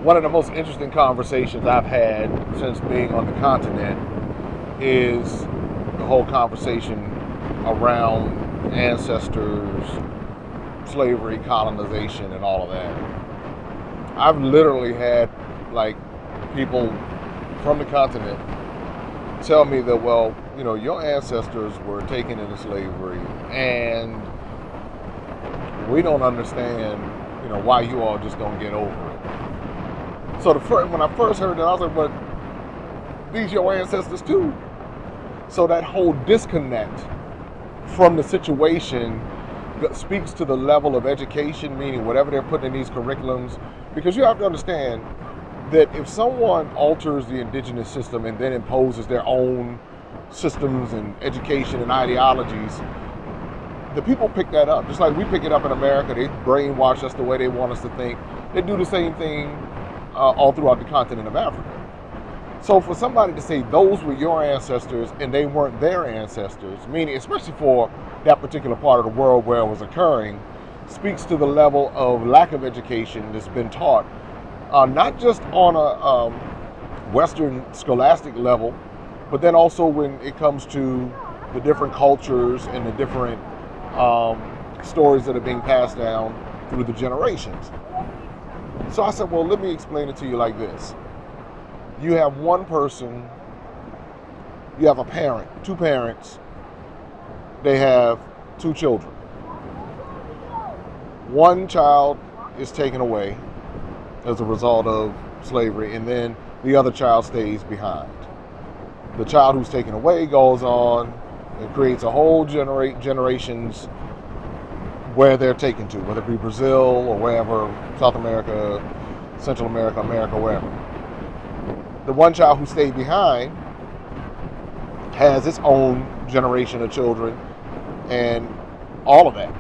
one of the most interesting conversations I've had since being on the continent is the whole conversation around ancestors, slavery, colonization, and all of that. I've literally had like people from the continent tell me that, well, you know, your ancestors were taken into slavery and we don't understand, you know, why you all just don't get over it. So when I first heard that, I was like, but these your ancestors too. So that whole disconnect from the situation speaks to the level of education, meaning whatever they're putting in these curriculums, because you have to understand that if someone alters the indigenous system and then imposes their own systems and education and ideologies, the people pick that up. Just like we pick it up in America, they brainwash us the way they want us to think. They do the same thing all throughout the continent of Africa. So for somebody to say those were your ancestors and they weren't their ancestors, meaning especially for that particular part of the world where it was occurring, speaks to the level of lack of education that's been taught, not just on a Western scholastic level, but then also when it comes to the different cultures and the different stories that are being passed down through the generations. So I said, well, let me explain it to you like this. You have one person, you have a parent, two parents, they have two children. One child is taken away as a result of slavery, and then the other child stays behind. The child who's taken away goes on and creates a whole generations where they're taken to, whether it be Brazil or wherever, South America, Central America, America, wherever. The one child who stayed behind has its own generation of children and all of that.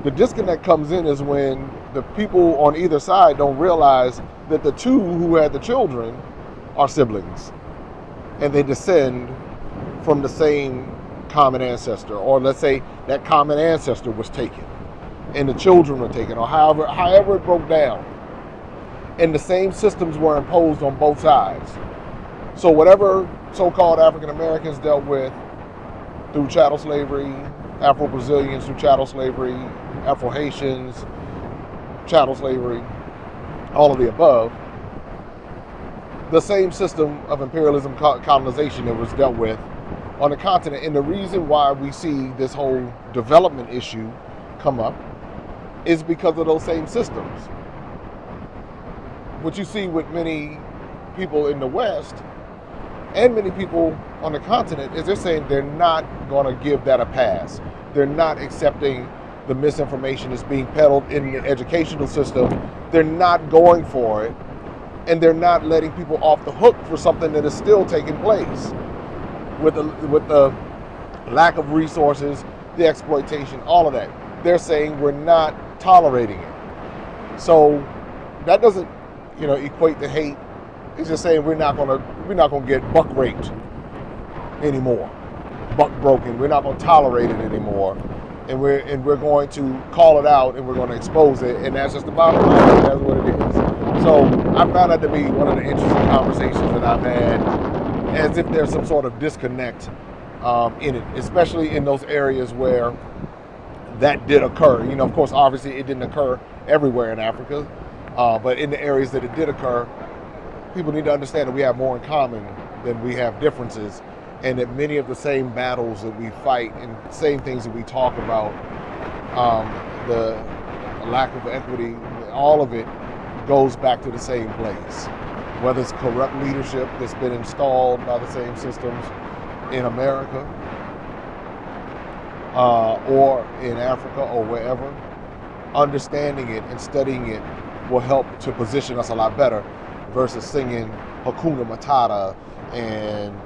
The disconnect comes in is when the people on either side don't realize that the two who had the children are siblings and they descend from the same common ancestor, or let's say that common ancestor was taken and the children were taken, or however it broke down. And the same systems were imposed on both sides. So whatever so-called African Americans dealt with through chattel slavery, Afro-Brazilians through chattel slavery, Afro-Haitians, chattel slavery, all of the above, the same system of imperialism, colonization that was dealt with on the continent. And the reason why we see this whole development issue come up is because of those same systems. What you see with many people in the West and many people on the continent is they're saying they're not going to give that a pass. They're not accepting the misinformation that's being peddled in the educational system. They're not going for it, and they're not letting people off the hook for something that is still taking place with the lack of resources, the exploitation, all of that. They're saying we're not tolerating it. So that doesn't, equate to hate. It's just saying we're not gonna get buck raped anymore, buck broken. We're not gonna tolerate it anymore, and we're going to call it out and we're going to expose it, and that's just the bottom line. That's what it is. So I found that to be one of the interesting conversations that I've had, as if there's some sort of disconnect in it, especially in those areas where that did occur. Of course, obviously it didn't occur everywhere in Africa. But in the areas that it did occur, people need to understand that we have more in common than we have differences, and that many of the same battles that we fight and same things that we talk about, the lack of equity, all of it goes back to the same place. Whether it's corrupt leadership that's been installed by the same systems in America or in Africa or wherever, understanding it and studying it will help to position us a lot better versus singing Hakuna Matata and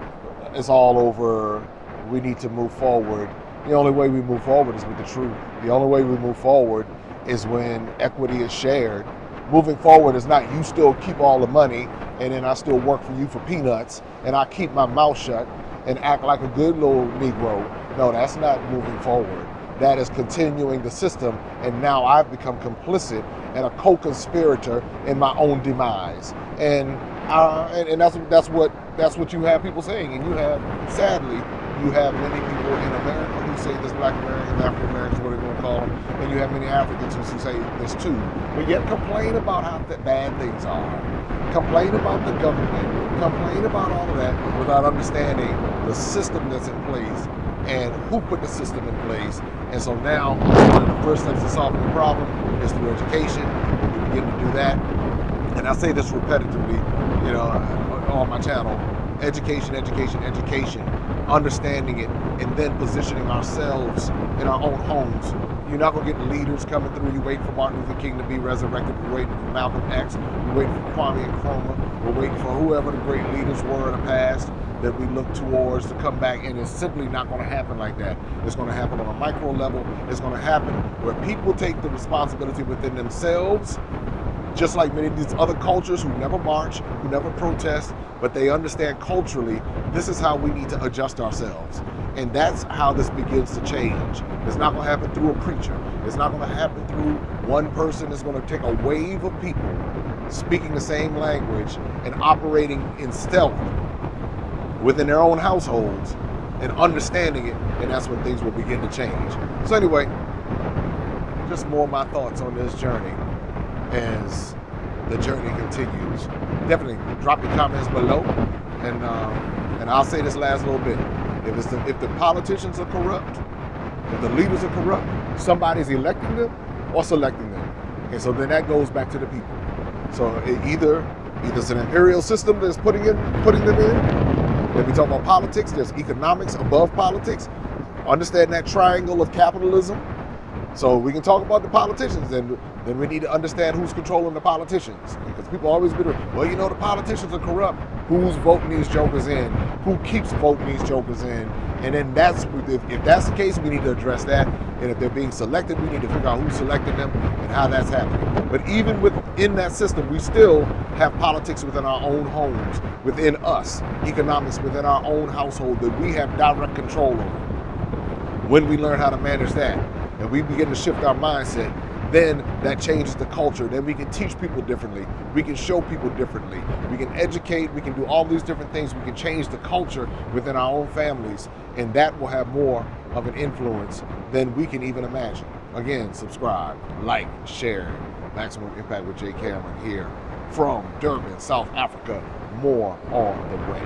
it's all over, we need to move forward. The only way we move forward is with the truth. The only way we move forward is when equity is shared. Moving forward is not you still keep all the money and then I still work for you for peanuts and I keep my mouth shut and act like a good little Negro. No, that's not moving forward. that is continuing the system, and now I've become complicit and a co-conspirator in my own demise. And that's what you have people saying. And you have, sadly, you have many people in America who say this Black Americans, African Americans, what are they going to call them, and you have many Africans who say this too, but yet complain about how bad things are, complain about the government, complain about all of that without understanding the system that's in place and who put the system in place. And so now, one of the first steps to solving the problem is through education. We begin to do that. And I say this repetitively, on my channel, education, understanding it, and then positioning ourselves in our own homes. You're not going to get leaders coming through. You wait for Martin Luther King to be resurrected. We're waiting for Malcolm X. We're waiting for Kwame Nkrumah. We're waiting for whoever the great leaders were in the past that we look towards to come back, and it's simply not going to happen like that. It's going to happen on a micro level. It's going to happen where people take the responsibility within themselves, just like many of these other cultures who never march, who never protest, but they understand culturally, this is how we need to adjust ourselves. And that's how this begins to change. It's not going to happen through a preacher. It's not going to happen through one person. It's going to take a wave of people speaking the same language and operating in stealth within their own households and understanding it, and that's when things will begin to change. So anyway, just more of my thoughts on this journey as the journey continues. Definitely drop your comments below, and I'll say this last little bit. If the politicians are corrupt, if the leaders are corrupt, somebody's electing them or selecting them. And so then that goes back to the people. So either it's an imperial system that's putting them in. When we talk about politics, there's economics above politics. Understand that triangle of capitalism. So we can talk about the politicians, and then we need to understand who's controlling the politicians. Because people always be, the politicians are corrupt. Who's voting these jokers in? Who keeps voting these jokers in? And then if that's the case, we need to address that. And if they're being selected, we need to figure out who's selecting them and how that's happening. But even within that system, we still have politics within our own homes, within us, economics within our own household that we have direct control over. When we learn how to manage that, and we begin to shift our mindset, then that changes the culture. Then we can teach people differently. We can show people differently. We can educate. We can do all these different things. We can change the culture within our own families, and that will have more of an influence than we can even imagine. Again, subscribe, like, share. Maximum Impact with Jay Cameron here from Durban, South Africa. More on the way.